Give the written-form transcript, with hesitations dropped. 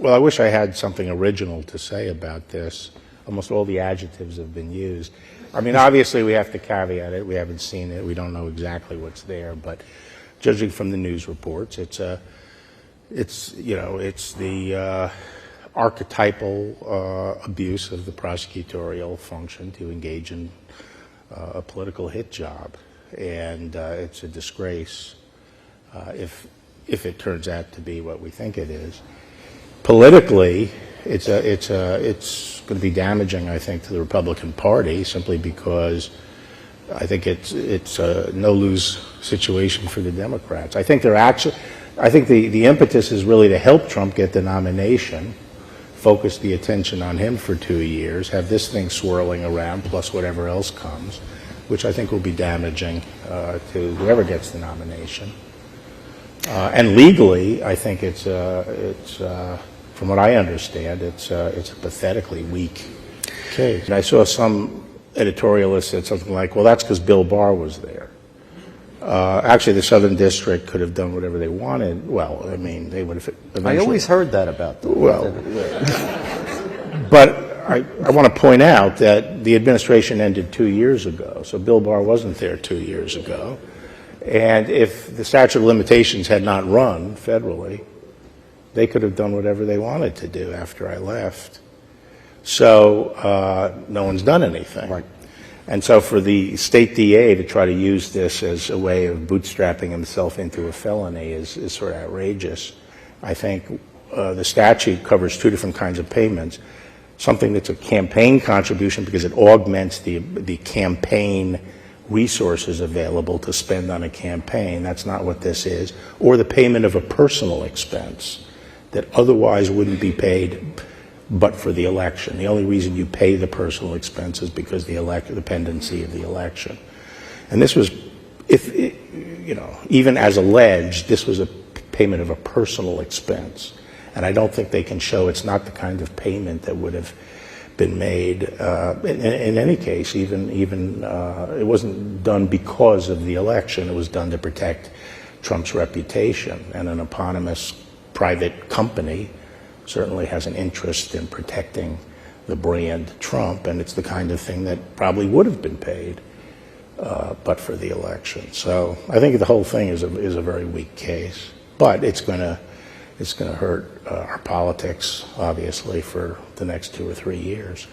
Well, I wish I had something original to say about this. Almost all the adjectives have been used. I mean, obviously we have to caveat it. We haven't seen it. We don't know exactly what's there. But judging from the news reports, it's the archetypal abuse of the prosecutorial function to engage in a political hit job, and it's a disgrace if it turns out to be what we think it is. Politically, it's going to be damaging, I think, to the Republican Party, simply because I think it's a no-lose situation for the Democrats. I think the impetus is really to help Trump get the nomination, focus the attention on him for 2 years, have this thing swirling around, plus whatever else comes, which I think will be damaging to whoever gets the nomination. And legally, I think it's from what I understand, it's a pathetically weak case. And I saw some editorialist said something like, well, that's because Bill Barr was there. Actually, the Southern District could have done whatever they wanted. Well, I mean, they would have eventually. I always heard that about them. Well, but I want to point out that the administration ended 2 years ago, so Bill Barr wasn't there 2 years ago. And if the statute of limitations had not run federally, they could have done whatever they wanted to do after I left. So no one's done anything. Right. And so for the state DA to try to use this as a way of bootstrapping himself into a felony is sort of outrageous. I think the statute covers two different kinds of payments. Something that's a campaign contribution because it augments the campaign resources available to spend on a campaign. That's not what this is. Or the payment of a personal expense that otherwise wouldn't be paid but for the election. The only reason you pay the personal expense is because the pendency of the election. And this was, even as alleged, this was a payment of a personal expense. And I don't think they can show it's not the kind of payment that would have been made in any case. Even it wasn't done because of the election. It was done to protect Trump's reputation, and an eponymous private company certainly has an interest in protecting the brand Trump, and it's the kind of thing that probably would have been paid but for the election. So I think the whole thing is a very weak case, but it's going to hurt our politics, obviously, for the next 2 or 3 years.